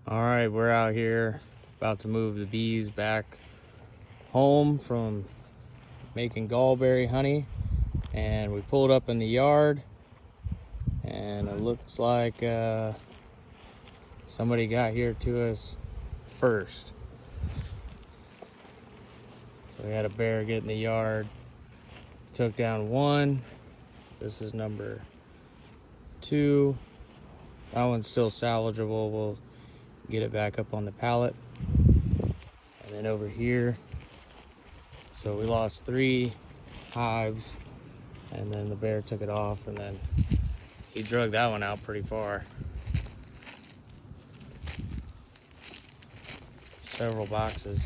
All right, we're out here about to move the bees back home from making gallberry honey, and we pulled up in the yard and it looks like somebody got here to us first. So we had a bear get in the yard, took down one. This is number 2. That one's still salvageable. We'll get it back up on the pallet. And then over here, so we lost 3 hives, and then the bear took it off, and then he drug that one out pretty far. Several boxes.